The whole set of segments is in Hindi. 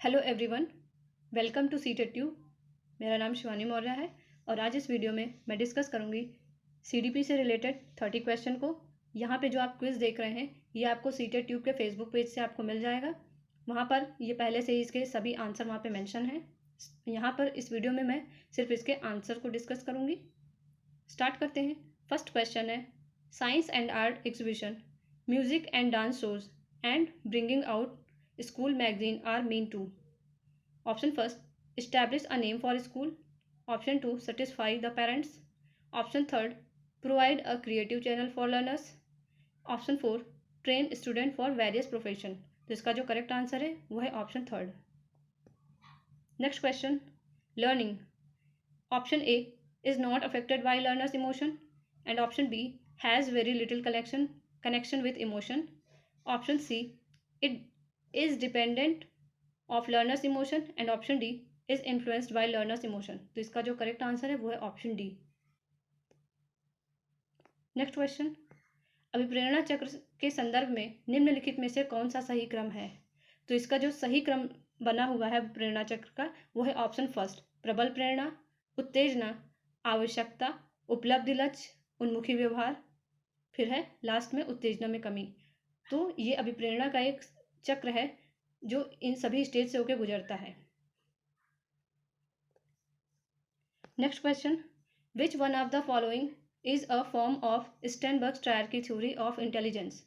Hello everyone, welcome to CTET tube. मेरा नाम शिवानी मौर्य है और आज इस वीडियो में मैं डिस्कस करूंगी सीडीपी से रिलेटेड 30 क्वेश्चन को। यहाँ पे जो आप क्विज़ देख रहे हैं ये आपको सीटेड ट्यूब के फेसबुक पेज से आपको मिल जाएगा। वहाँ पर ये पहले से ही इसके सभी आंसर वहाँ पे मेंशन हैं। यहाँ पर इस वीडियो में मैं सिर्फ इसके आंसर को डिस्कस करूँगी। स्टार्ट करते हैं। फर्स्ट क्वेश्चन है, science and art exhibition, music and dance shows and bringing out school magazine are mean to. Option first, establish a name for school. Option 2, satisfy the parents. Option third, provide a creative channel for learners. Option 4, train student for various profession. तो इसका जो करेक्ट आंसर है वो है option third. Next question, learning. Option A is not affected by learners emotion and option B has very little connection with emotion. Option C, it is dependent of learners emotion and option D is influenced by learners emotion। तो इसका जो करेक्ट आंसर है वो है ऑप्शन डी। नेक्स्ट क्वेश्चन, अभिप्रेरणा चक्र के संदर्भ में निम्नलिखित में से कौन सा सही क्रम है? तो इसका जो सही क्रम बना हुआ है प्रेरणा चक्र का वो है ऑप्शन फर्स्ट, प्रबल प्रेरणा, उत्तेजना, आवश्यकता, उपलब्धि लक्ष्य, उन्मुखी व्यवहार, फिर है लास्ट में उत्तेजना में कमी। तो ये अभिप्रेरणा का एक चक्र है जो इन सभी स्टेज से होकर गुजरता है। Next question, which one of the following is a form of Sternberg triarchic theory of intelligence.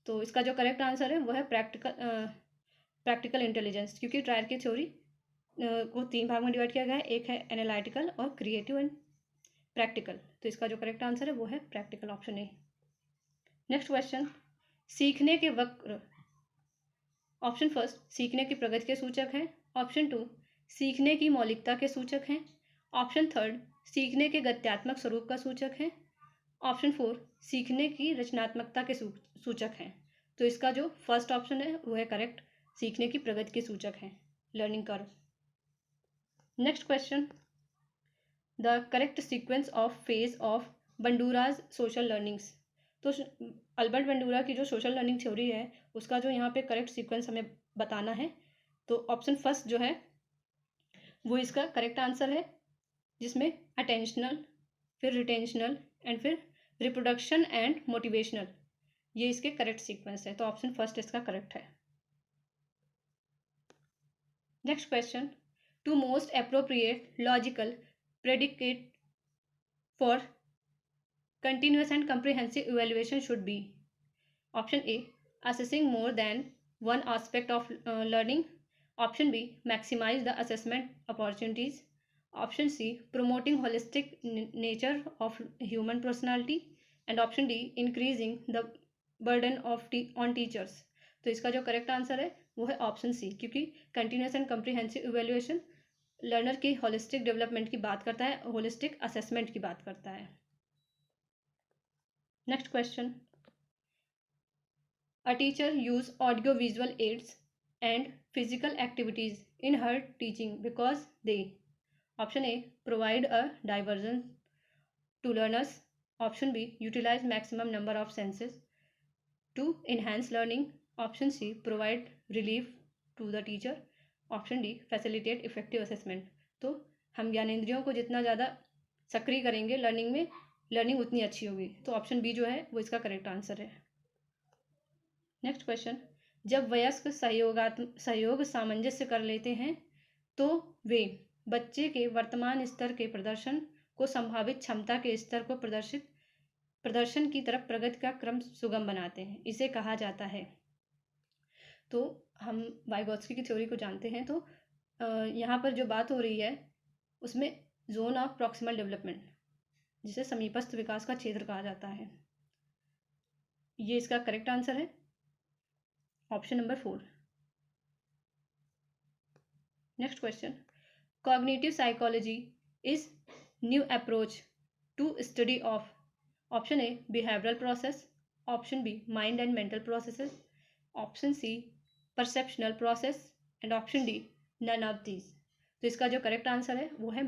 तो इसका जो करेक्ट आंसर है वो है प्रैक्टिकल इंटेलिजेंस, क्योंकि ट्रायर्की थ्योरी को 3 भाग में डिवाइड किया गया है। एक है एनालिटिकल और क्रिएटिव एंड प्रैक्टिकल। तो इसका जो करेक्ट आंसर है वो है practical, option A. Next question, सीखने के वक्र। ऑप्शन फर्स्ट, सीखने की प्रगति के सूचक हैं। ऑप्शन 2, सीखने की मौलिकता के सूचक हैं। ऑप्शन थर्ड, सीखने के गत्यात्मक स्वरूप का सूचक है। ऑप्शन 4, सीखने की रचनात्मकता के सूचक हैं। तो इसका जो फर्स्ट ऑप्शन है वो है करेक्ट, सीखने की प्रगति के सूचक हैं, learning curve. Next question, the correct sequence of phase of Bandura's social learnings. तो अल्बर्ट बंडूरा की जो सोशल लर्निंग थ्योरी है उसका जो यहाँ पे करेक्ट सीक्वेंस हमें बताना है। तो ऑप्शन फर्स्ट जो है वो इसका करेक्ट आंसर है, जिसमें अटेंशनल, फिर रिटेंशनल एंड फिर रिप्रोडक्शन एंड मोटिवेशनल, ये इसके करेक्ट सीक्वेंस है। तो ऑप्शन फर्स्ट इसका करेक्ट है। Next question, to most appropriate logical predicate for continuous and comprehensive evaluation should be. Option A, assessing more than one aspect of learning. Option B, maximize the assessment opportunities. Option C, promoting holistic nature of human personality. And option D, increasing the burden of on teachers। तो इसका जो करेक्ट आंसर है वो है ऑप्शन सी, क्योंकि continuous and comprehensive evaluation learner की होलिस्टिक डेवलपमेंट की बात करता है, होलिस्टिक असेसमेंट की बात करता है। Next question, a teacher use audio visual aids and physical activities in her teaching because they, option A, provide a diversion to learners. Option B, utilize maximum number of senses to enhance learning. Option C, provide relief to the teacher. Option D, facilitate effective assessment। तो हम ज्ञानेंद्रियों को जितना ज़्यादा सक्रिय करेंगे लर्निंग में, लर्निंग उतनी अच्छी होगी। तो ऑप्शन बी जो है वो इसका करेक्ट आंसर है। नेक्स्ट क्वेश्चन, जब वयस्क सहयोग सामंजस्य कर लेते हैं तो वे बच्चे के वर्तमान स्तर के प्रदर्शन को संभावित क्षमता के स्तर को प्रदर्शन की तरफ प्रगति का क्रम सुगम बनाते हैं, इसे कहा जाता है। तो हम वाइगोत्स्की की थ्योरी को जानते हैं। तो यहाँ पर जो बात हो रही है उसमें जोन ऑफ प्रॉक्सिमल डेवलपमेंट, जिसे समीपस्थ विकास का क्षेत्र कहा जाता है, ये इसका करेक्ट आंसर है, option number 4। Next question, cognitive psychology is new approach to study of. Option A, behavioural process. Option B, mind and mental processes. Option C, perceptual process and option D, none of these. तो इसका जो करेक्ट आंसर है वो है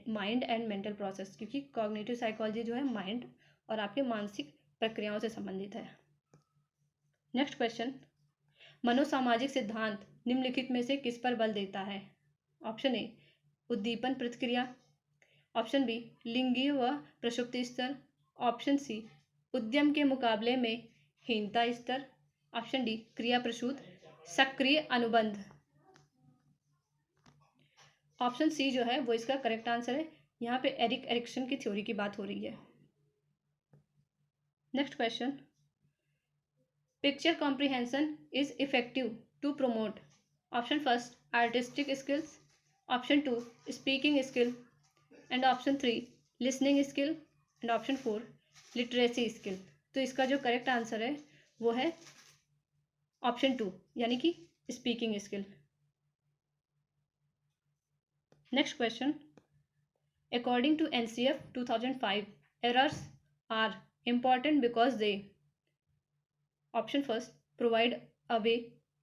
माइंड एंड मेंटल प्रोसेस, क्योंकि कॉग्निटिव साइकोलॉजी जो है माइंड और आपके मानसिक प्रक्रियाओं से संबंधित है। नेक्स्ट क्वेश्चन, मनोसामाजिक सिद्धांत निम्नलिखित में से किस पर बल देता है? ऑप्शन ए उद्दीपन प्रतिक्रिया, ऑप्शन बी लिंगीय व प्रसुप्ति स्तर, ऑप्शन सी उद्यम के मुकाबले में हीनता स्तर, ऑप्शन डी क्रिया प्रसूत सक्रिय अनुबंध। ऑप्शन सी जो है वो इसका करेक्ट आंसर है। यहाँ पे एरिक एरिक्सन की थ्योरी की बात हो रही है। Next question, picture comprehension is effective to promote, option first artistic skills, option two speaking skill, and option three listening skill, and option four literacy skill. तो इसका जो करेक्ट आंसर है वो है ऑप्शन टू, यानी कि speaking skill. Next question, according to NCF 2005 errors are important because they, option first provide a way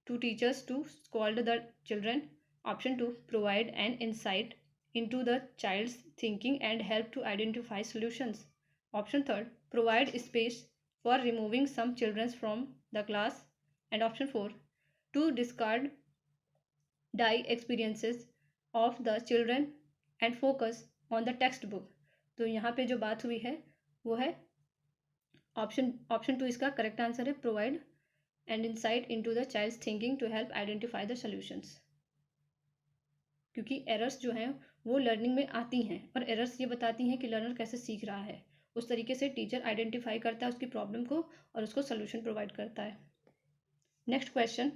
to teachers to scold the children, option 2 provide an insight into the child's thinking and help to identify solutions, option third provide space for removing some children from the class, and option 4 to discard die experiences of the children and focus on the textbook. तो यहाँ पे जो बात हुई है वो है ऑप्शन टू इसका करेक्ट आंसर है, provide and insight into the child's thinking to help identify the solutions. क्योंकि एरर्स जो हैं वो लर्निंग में आती हैं और एरर्स ये बताती हैं कि लर्नर कैसे सीख रहा है। उस तरीके से टीचर आइडेंटिफाई करता है उसकी प्रॉब्लम को और उसको सोल्यूशन प्रोवाइड करता है। Next question,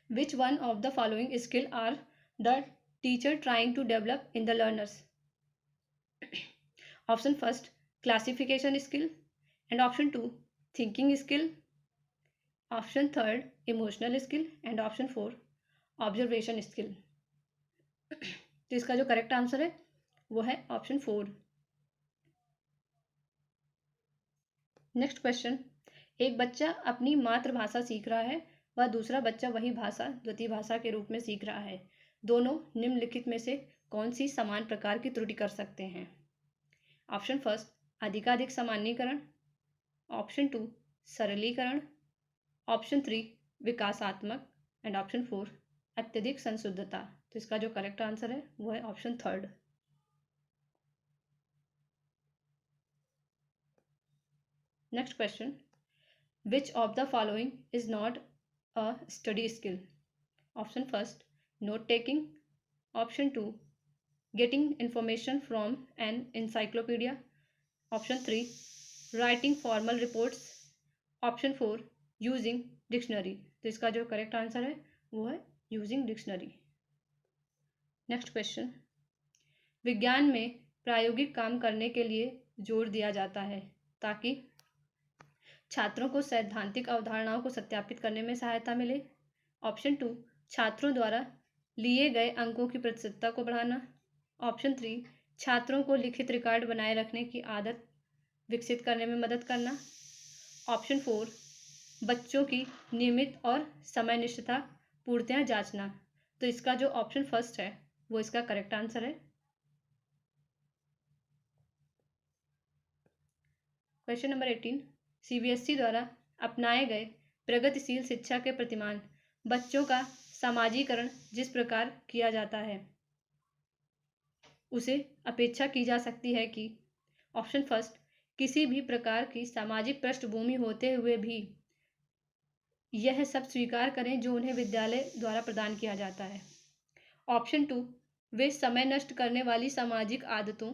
which one of the following skill are the teacher trying to develop in the learners? Option first classification skill, and option 2 thinking skill, option third emotional skill, and option 4 observation skill। तो इसका जो करेक्ट आंसर है वो है ऑप्शन 4। नेक्स्ट क्वेश्चन, एक बच्चा अपनी मातृभाषा सीख रहा है व दूसरा बच्चा वही भाषा द्वितीय भाषा के रूप में सीख रहा है। दोनों निम्नलिखित में से कौन सी समान प्रकार की त्रुटि कर सकते हैं? ऑप्शन फर्स्ट अधिकाधिक सामान्यीकरण, ऑप्शन 2 सरलीकरण, ऑप्शन 3 विकासात्मक, एंड ऑप्शन 4 अत्यधिक संशुद्धता। तो इसका जो करेक्ट आंसर है वो है option third. Next question, which of the following is not a study skill? Option first note taking, option 2 getting information from an encyclopedia, option 3 writing formal reports, option 4 using dictionary। तो इसका जो करेक्ट आंसर है वो है यूजिंग डिक्शनरी। नेक्स्ट क्वेश्चन, विज्ञान में प्रायोगिक काम करने के लिए जोर दिया जाता है ताकि छात्रों को सैद्धांतिक अवधारणाओं को सत्यापित करने में सहायता मिले, ऑप्शन 2 छात्रों द्वारा लिए गए अंकों की प्रतिशतता को बढ़ाना, ऑप्शन 3 छात्रों को लिखित रिकॉर्ड बनाए रखने की आदत विकसित करने में मदद करना, ऑप्शन 4 बच्चों की नियमित और समयनिष्ठता पूर्तियां जांचना। तो इसका जो ऑप्शन फर्स्ट है वो इसका करेक्ट आंसर है। क्वेश्चन नंबर 18, CBSE द्वारा अपनाए गए प्रगतिशील शिक्षा के प्रतिमान बच्चों का समाजीकरण जिस प्रकार किया जाता है उसे अपेक्षा की जा सकती है कि, ऑप्शन फर्स्ट किसी भी प्रकार की सामाजिक पृष्ठभूमि होते हुए भी यह सब स्वीकार करें जो उन्हें विद्यालय द्वारा प्रदान किया जाता है, ऑप्शन 2 वे समय नष्ट करने वाली सामाजिक आदतों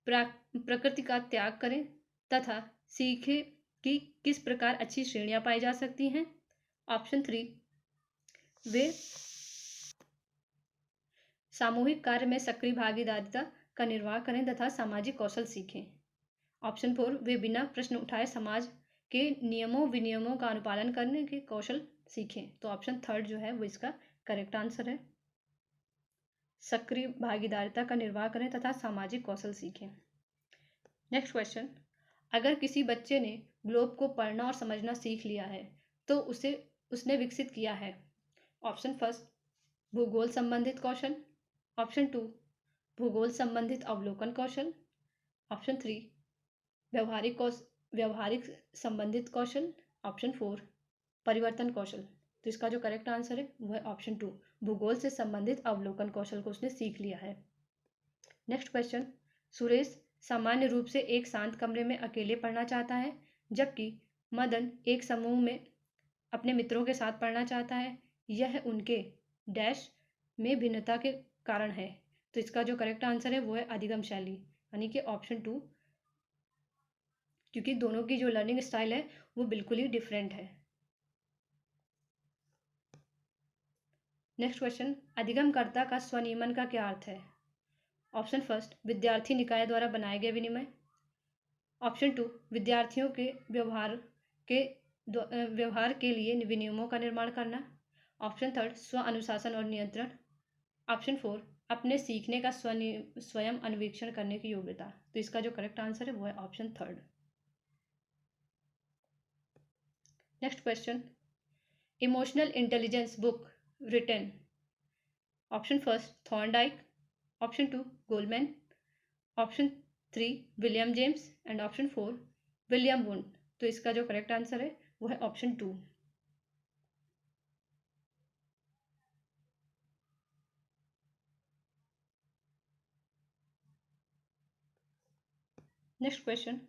प्रकृति का त्याग करें तथा सीखें कि किस प्रकार अच्छी श्रेणियां पाई जा सकती हैं, ऑप्शन 3 वे सामूहिक कार्य में सक्रिय भागीदारिता का निर्वाह करें तथा सामाजिक कौशल सीखें, ऑप्शन 4 वे बिना प्रश्न उठाए समाज के नियमों विनियमों का अनुपालन करने के कौशल सीखें। तो ऑप्शन थर्ड जो है वो इसका करेक्ट आंसर है, सक्रिय भागीदारिता का निर्वाह करें तथा सामाजिक कौशल सीखें। नेक्स्ट क्वेश्चन, अगर किसी बच्चे ने ग्लोब को पढ़ना और समझना सीख लिया है तो उसने विकसित किया है, ऑप्शन फर्स्ट भूगोल संबंधित कौशल, ऑप्शन 2 भूगोल संबंधित अवलोकन कौशल, ऑप्शन 3 व्यवहारिक संबंधित कौशल, ऑप्शन 4 परिवर्तन कौशल। तो इसका जो करेक्ट आंसर है वो है ऑप्शन 2, भूगोल से संबंधित अवलोकन कौशल को उसने सीख लिया है। नेक्स्ट क्वेश्चन, सुरेश सामान्य रूप से एक शांत कमरे में अकेले पढ़ना चाहता है, जबकि मदन एक समूह में अपने मित्रों के साथ पढ़ना चाहता है। यह उनके डैश में भिन्नता के कारण है। तो इसका जो करेक्ट आंसर है वो है अधिगम शैली, यानी कि ऑप्शन 2, क्योंकि दोनों की जो लर्निंग स्टाइल है वो बिल्कुल ही डिफरेंट है। नेक्स्ट क्वेश्चन, अधिगमकर्ता का स्वनियमन का क्या अर्थ है? ऑप्शन फर्स्ट, विद्यार्थी निकाय द्वारा बनाए गए विनिमय। ऑप्शन 2, विद्यार्थियों के व्यवहार के लिए विनियमों का निर्माण करना। ऑप्शन थर्ड, स्व अनुशासन और नियंत्रण। ऑप्शन 4, अपने सीखने का स्वयं अन्वेषण करने की योग्यता। तो इसका जो करेक्ट आंसर है वो है option third. Next question, emotional intelligence book written. Option first, Thorndike. Option 2, Goleman. Option 3, William James. And option 4, William Wundt. तो इसका जो करेक्ट आंसर है वो है ऑप्शन 2। नेक्स्ट क्वेश्चन,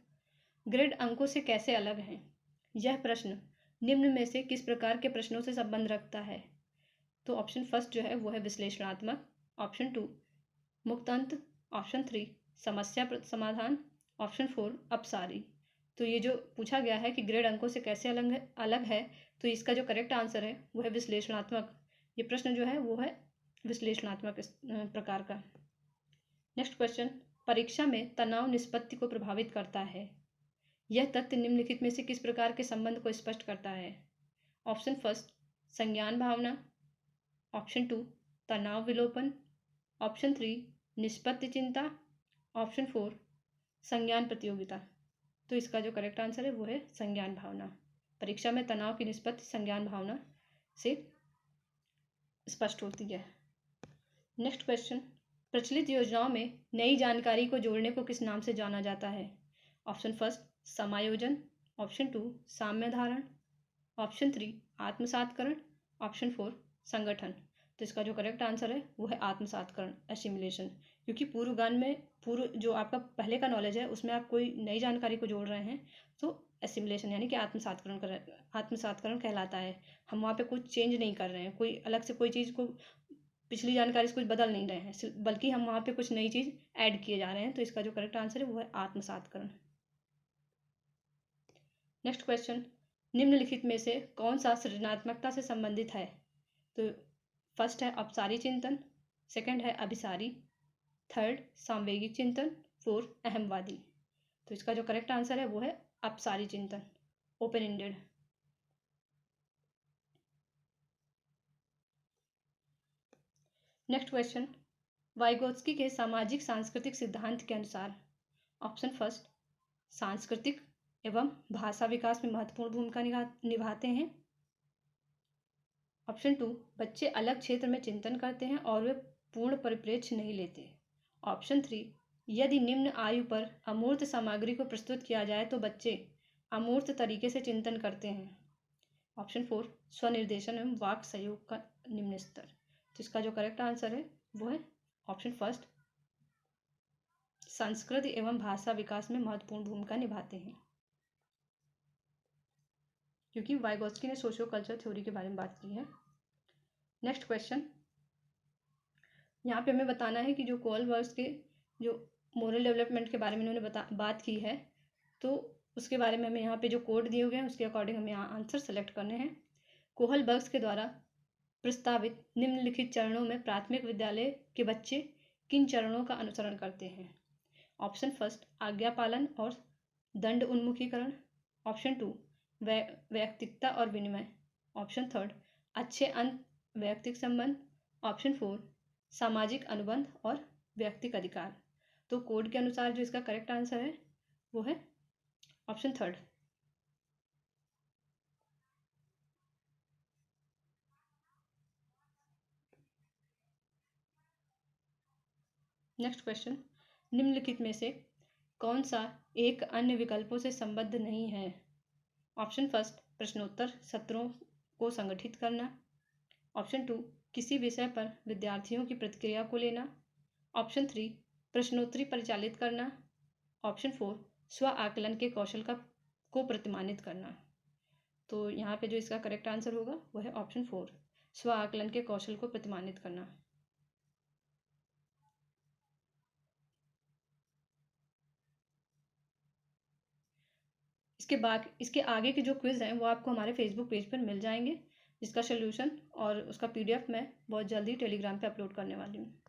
ग्रेड अंकों से कैसे अलग हैं? यह प्रश्न निम्न में से किस प्रकार के प्रश्नों से संबंध रखता है? तो ऑप्शन फर्स्ट जो है वो है विश्लेषणात्मक। ऑप्शन 2, मुक्तंत। ऑप्शन 3, समस्या समाधान। ऑप्शन 4, अपसारी। तो ये जो पूछा गया है कि ग्रेड अंकों से कैसे अलग है, तो इसका जो करेक्ट आंसर है वो है विश्लेषणात्मक। ये प्रश्न जो है वो है विश्लेषणात्मक प्रकार का। नेक्स्ट क्वेश्चन, परीक्षा में तनाव निष्पत्ति को प्रभावित करता है। यह तथ्य निम्नलिखित में से किस प्रकार के संबंध को स्पष्ट करता है? ऑप्शन फर्स्ट, संज्ञान भावना। ऑप्शन 2, तनाव विलोपन। ऑप्शन 3, निष्पत्ति चिंता। ऑप्शन 4, संज्ञान प्रतियोगिता। तो इसका जो करेक्ट आंसर है वो है संज्ञान भावना। परीक्षा में तनाव की निष्पत्ति संज्ञान भावना से स्पष्ट होती है। नेक्स्ट क्वेश्चन, प्रचलित योजनाओं में नई जानकारी को जोड़ने को किस नाम से जाना जाता है? ऑप्शन फर्स्ट, समायोजन। ऑप्शन 2, साम्य धारण। ऑप्शन 3, आत्मसातकरण। ऑप्शन 4, संगठन। तो इसका जो करेक्ट आंसर है वो है आत्मसातकरण, एसिमिलेशन। क्योंकि पूर्व ज्ञान में पूर्व जो आपका पहले का नॉलेज है उसमें आप कोई नई जानकारी को जोड़ रहे हैं तो एसिमिलेशन यानी कि आत्मसातकरण कहलाता है। हम वहाँ पे कुछ चेंज नहीं कर रहे हैं, कोई अलग से कोई चीज़ को पिछली जानकारी से कुछ बदल नहीं रहे हैं, बल्कि हम वहाँ पे कुछ नई चीज़ ऐड किए जा रहे हैं। तो इसका जो करेक्ट आंसर है वो है आत्मसातकरण। नेक्स्ट क्वेश्चन, निम्नलिखित में से कौन सा सृजनात्मकता से संबंधित है? तो फर्स्ट है अपसारी चिंतन, सेकंड है अभिसारी, थर्ड सामवेगिक चिंतन, फोर्थ अहमवादी। तो इसका जो करेक्ट आंसर है वो है अपसारी चिंतन, open ended. Next question, Vygotsky के सामाजिक सांस्कृतिक सिद्धांत के अनुसार। ऑप्शन फर्स्ट, सांस्कृतिक एवं भाषा विकास में महत्वपूर्ण भूमिका निभाते हैं। ऑप्शन 2, बच्चे अलग क्षेत्र में चिंतन करते हैं और वे पूर्ण परिप्रेक्ष्य नहीं लेते। ऑप्शन 3, यदि निम्न आयु पर अमूर्त सामग्री को प्रस्तुत किया जाए तो बच्चे अमूर्त तरीके से चिंतन करते हैं। ऑप्शन 4, स्वनिर्देशन एवं वाक सहयोग का निम्न स्तर। तो इसका जो करेक्ट आंसर है वो है ऑप्शन फर्स्ट, संस्कृति एवं भाषा विकास में महत्वपूर्ण भूमिका निभाते हैं। क्योंकि वाइगोत्स्की ने सोशियो कल्चर थ्योरी के बारे में बात की है। नेक्स्ट क्वेश्चन, यहाँ पे हमें बताना है कि जो कोलबर्ग्स के जो मोरल डेवलपमेंट के बारे में उन्होंने बात की है, तो उसके बारे में हमें यहाँ पे जो कोड दिए हुए हैं उसके अकॉर्डिंग हमें यहाँ आंसर सेलेक्ट करने हैं। कोहलबर्ग्स के द्वारा प्रस्तावित निम्नलिखित चरणों में प्राथमिक विद्यालय के बच्चे किन चरणों का अनुसरण करते हैं? ऑप्शन फर्स्ट, आज्ञा पालन और दंड उन्मुखीकरण। ऑप्शन 2, वैयक्तिकता और विनिमय। ऑप्शन थर्ड, अच्छे अंत वैयक्तिक संबंध। ऑप्शन 4, सामाजिक अनुबंध और व्यक्तिक अधिकार। तो कोड के अनुसार जो इसका करेक्ट आंसर है वो है ऑप्शन थर्ड। नेक्स्ट क्वेश्चन, निम्नलिखित में से कौन सा एक अन्य विकल्पों से संबद्ध नहीं है? ऑप्शन फर्स्ट, प्रश्नोत्तर सत्रों को संगठित करना। ऑप्शन 2, किसी विषय पर विद्यार्थियों की प्रतिक्रिया को लेना। ऑप्शन 3, प्रश्नोत्तरी परिचालित करना। ऑप्शन 4, स्व आकलन के कौशल को प्रतिमानित करना। तो यहाँ पे जो इसका करेक्ट आंसर होगा वह है ऑप्शन 4, स्व आकलन के कौशल को प्रतिमानित करना। इसके आगे के जो क्विज़ हैं वो आपको हमारे फेसबुक पेज पर मिल जाएंगे, जिसका सोल्यूशन और उसका PDF मैं बहुत जल्दी टेलीग्राम पे अपलोड करने वाली हूँ।